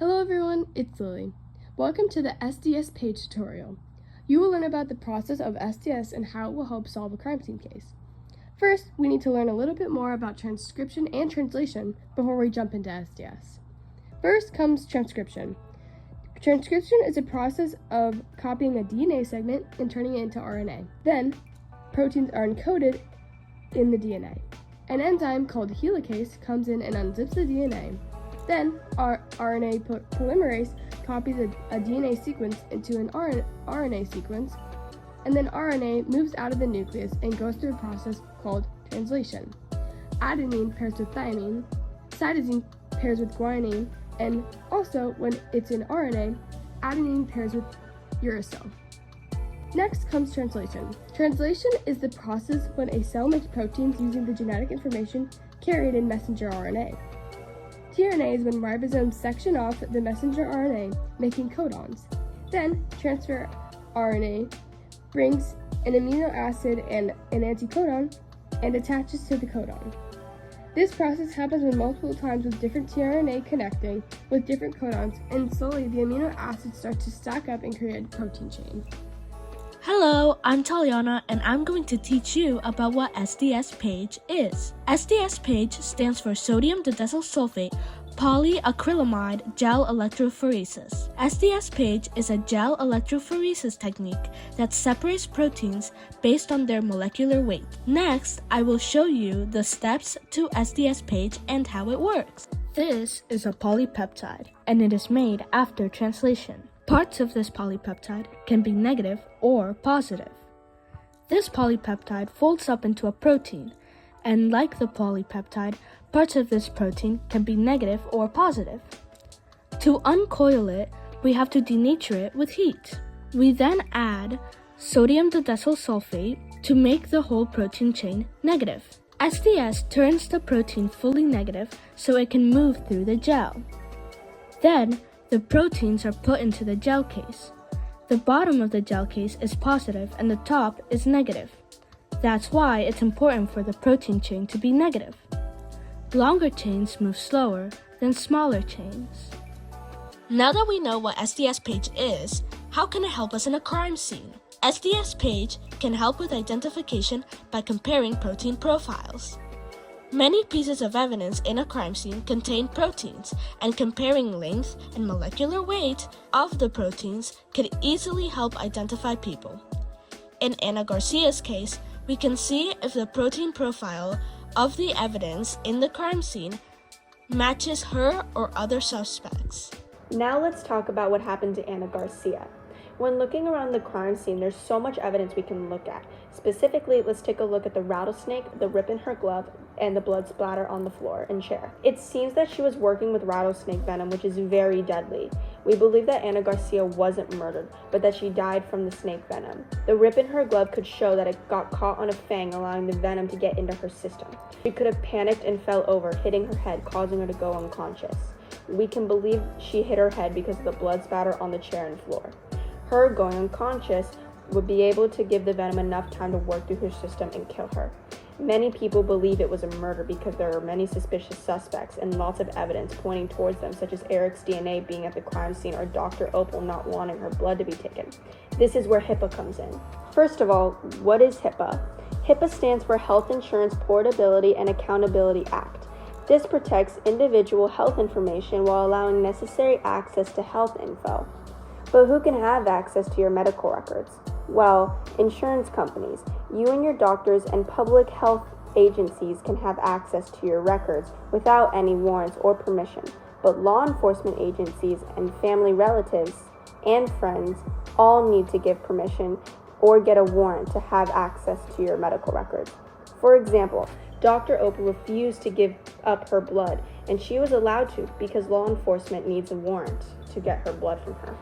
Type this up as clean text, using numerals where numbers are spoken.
Hello everyone, it's Lily. Welcome to the SDS-PAGE tutorial. You will learn about the process of SDS and how it will help solve a crime scene case. First, we need to learn a little bit more about transcription and translation before we jump into SDS. First comes transcription. Transcription is a process of copying a DNA segment and turning it into RNA. Then, proteins are encoded in the DNA. An enzyme called helicase comes in and unzips the DNA. Then, our RNA polymerase copies a DNA sequence into an RNA sequence, and then RNA moves out of the nucleus and goes through a process called translation. Adenine pairs with thymine, cytosine pairs with guanine, and also, when it's in RNA, adenine pairs with uracil. Next comes translation. Translation is the process when a cell makes proteins using the genetic information carried in messenger RNA. tRNA is when ribosomes section off the messenger RNA, making codons. Then, transfer RNA brings an amino acid and an anticodon and attaches to the codon. This process happens in multiple times with different tRNA connecting with different codons, and slowly the amino acids start to stack up and create a protein chain. Hello, I'm Taliana, and I'm going to teach you about what SDS-PAGE is. SDS-PAGE stands for sodium didecyl sulfate polyacrylamide gel electrophoresis. SDS-PAGE is a gel electrophoresis technique that separates proteins based on their molecular weight. Next, I will show you the steps to SDS-PAGE and how it works. This is a polypeptide, and it is made after translation. Parts of this polypeptide can be negative or positive. This polypeptide folds up into a protein, and like the polypeptide, parts of this protein can be negative or positive. To uncoil it, we have to denature it with heat. We then add sodium didecyl sulfate to make the whole protein chain negative. SDS turns the protein fully negative so it can move through the gel. Then, the proteins are put into the gel case. The bottom of the gel case is positive and the top is negative. That's why it's important for the protein chain to be negative. Longer chains move slower than smaller chains. Now that we know what SDS-PAGE is, how can it help us in a crime scene? SDS-PAGE can help with identification by comparing protein profiles. Many pieces of evidence in a crime scene contain proteins, and comparing length and molecular weight of the proteins could easily help identify people. In Ana Garcia's case, we can see if the protein profile of the evidence in the crime scene matches her or other suspects. Now let's talk about what happened to Ana Garcia. When looking around the crime scene, there's so much evidence we can look at. Specifically, let's take a look at the rattlesnake, the rip in her glove, and the blood splatter on the floor and chair. It seems that she was working with rattlesnake venom, which is very deadly. We believe that Ana Garcia wasn't murdered, but that she died from the snake venom. The rip in her glove could show that it got caught on a fang, allowing the venom to get into her system. She could have panicked and fell over, hitting her head, causing her to go unconscious. We can believe she hit her head because of the blood spatter on the chair and floor. Her going unconscious would be able to give the venom enough time to work through her system and kill her. Many people believe it was a murder because there are many suspicious suspects and lots of evidence pointing towards them, such as Eric's DNA being at the crime scene or Dr. Opal not wanting her blood to be taken. This is where HIPAA comes in. First of all, what is HIPAA? HIPAA stands for Health Insurance Portability and Accountability Act. This protects individual health information while allowing necessary access to health info. But who can have access to your medical records? Well, insurance companies. You and your doctors and public health agencies can have access to your records without any warrants or permission. But law enforcement agencies and family relatives and friends all need to give permission or get a warrant to have access to your medical records. For example, Dr. Opal refused to give up her blood, and she was allowed to because law enforcement needs a warrant to get her blood from her.